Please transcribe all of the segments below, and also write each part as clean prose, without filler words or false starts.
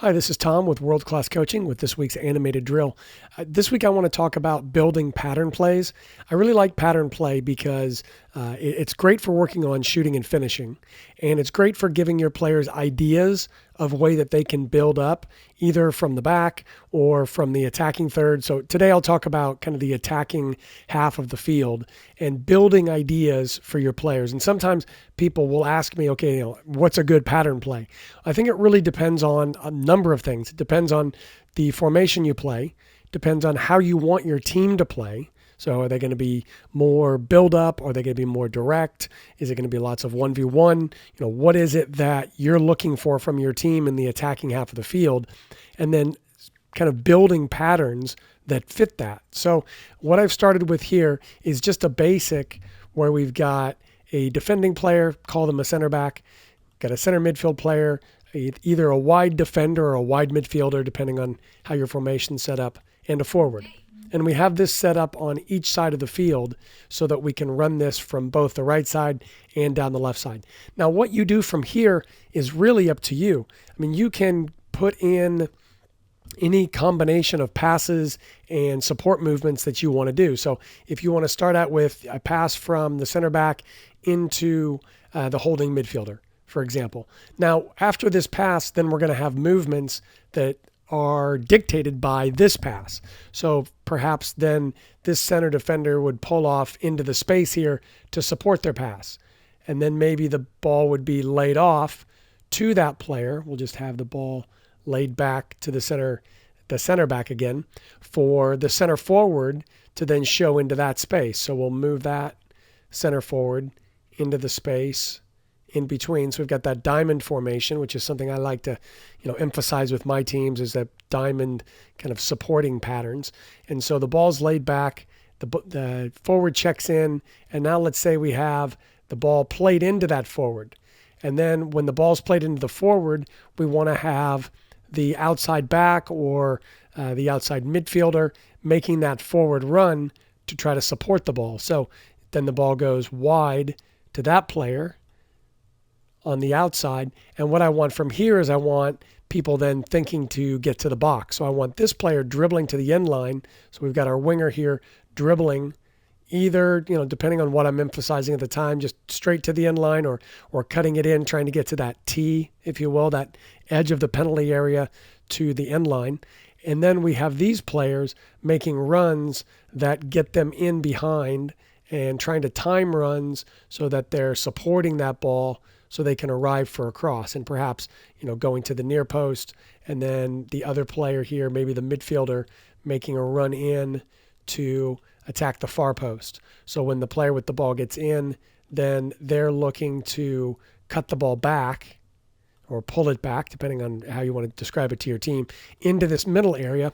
Hi, this is Tom with World Class Coaching with this week's animated drill. This week I want to talk about building pattern plays. I really like pattern play because it's great for working on shooting and finishing, and it's great for giving your players ideas of a way that they can build up either from the back or from the attacking third. So today I'll talk about kind of the attacking half of the field and building ideas for your players. And sometimes people will ask me, okay, what's a good pattern play? I think it really depends on a number of things. It depends on the formation you play, depends on how you want your team to play. So are they going to be more build up? Are they going to be more direct? Is it going to be lots of 1v1? What is it that you're looking for from your team in the attacking half of the field? And then kind of building patterns that fit that. So what I've started with here is just a basic where we've got a defending player, call them a center back, got a center midfield player, either a wide defender or a wide midfielder, depending on how your formation's set up, and a forward. And we have this set up on each side of the field so that we can run this from both the right side and down the left side. Now, what you do from here is really up to you. I mean, you can put in any combination of passes and support movements that you want to do. So if you want to start out with a pass from the center back into the holding midfielder, for example. Now, after this pass, then we're going to have movements that are dictated by this pass. So perhaps then this center defender would pull off into the space here to support their pass. And then maybe the ball would be laid off to that player. We'll just have the ball laid back to the center back again for the center forward to then show into that space. So we'll move that center forward into the space in between. So we've got that diamond formation, which is something I like to, emphasize with my teams, is that diamond kind of supporting patterns. And so the ball's laid back, the forward checks in, and now let's say we have the ball played into that forward. And then when the ball's played into the forward, we want to have the outside back or the outside midfielder making that forward run to try to support the ball. So then the ball goes wide to that player on the outside. And what I want from here is I want people then thinking to get to the box. So I want this player dribbling to the end line. So we've got our winger here dribbling either, depending on what I'm emphasizing at the time, just straight to the end line or cutting it in, trying to get to that T, if you will, that edge of the penalty area to the end line. And then we have these players making runs that get them in behind and trying to time runs so that they're supporting that ball so they can arrive for a cross, and perhaps, going to the near post, and then the other player here, maybe the midfielder, making a run in to attack the far post. So when the player with the ball gets in, then they're looking to cut the ball back or pull it back, depending on how you want to describe it to your team, into this middle area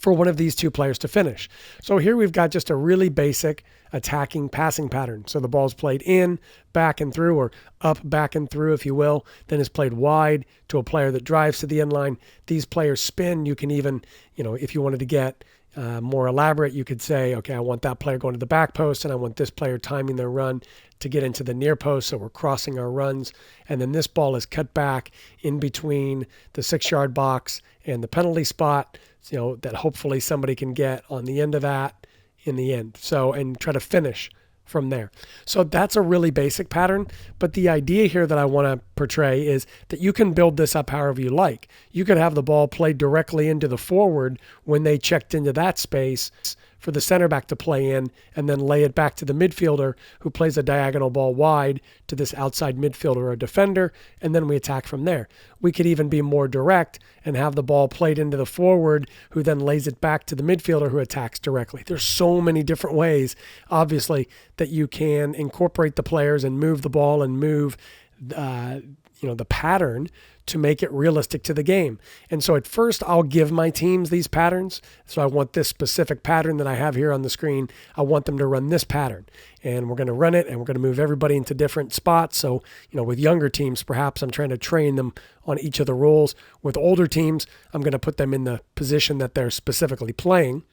for one of these two players to finish. So here we've got just a really basic attacking passing pattern. So the ball's played in, back and through, or up, back and through, if you will, then is played wide to a player that drives to the end line. These players spin. You can even, if you wanted to get more elaborate, you could say, okay, I want that player going to the back post and I want this player timing their run to get into the near post, so we're crossing our runs. And then this ball is cut back in between the 6-yard box and the penalty spot, that hopefully somebody can get on the end of that in the end. So, and try to finish from there. So that's a really basic pattern, but the idea here that I want to portray is that you can build this up however you like. You could have the ball played directly into the forward when they checked into that space for the center back to play in, and then lay it back to the midfielder who plays a diagonal ball wide to this outside midfielder or defender, and then we attack from there. We could even be more direct and have the ball played into the forward who then lays it back to the midfielder who attacks directly. There's so many different ways, obviously, that you can incorporate the players and move the ball and move the pattern to make it realistic to the game. And so at first I'll give my teams these patterns. So I want this specific pattern that I have here on the screen. I want them to run this pattern, and we're going to run it, and we're going to move everybody into different spots. So, with younger teams, perhaps I'm trying to train them on each of the roles. With older teams, I'm going to put them in the position that they're specifically playing.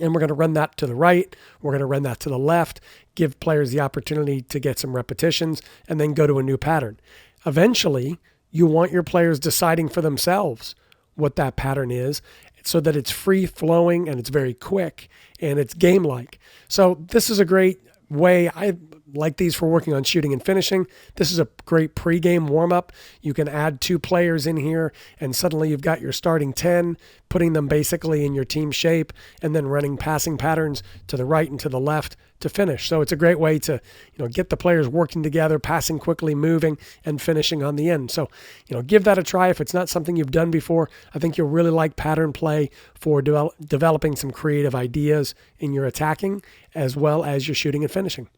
And we're going to run that to the right. We're going to run that to the left, give players the opportunity to get some repetitions, and then go to a new pattern. Eventually, you want your players deciding for themselves what that pattern is so that it's free flowing and it's very quick and it's game like. So this is a great way. I like these for working on shooting and finishing. This is a great pregame warm-up. You can add 2 players in here and suddenly you've got your starting 10, putting them basically in your team shape and then running passing patterns to the right and to the left to finish. So it's a great way to, get the players working together, passing quickly, moving, and finishing on the end. So, give that a try. If it's not something you've done before, I think you'll really like pattern play for developing some creative ideas in your attacking as well as your shooting and finishing.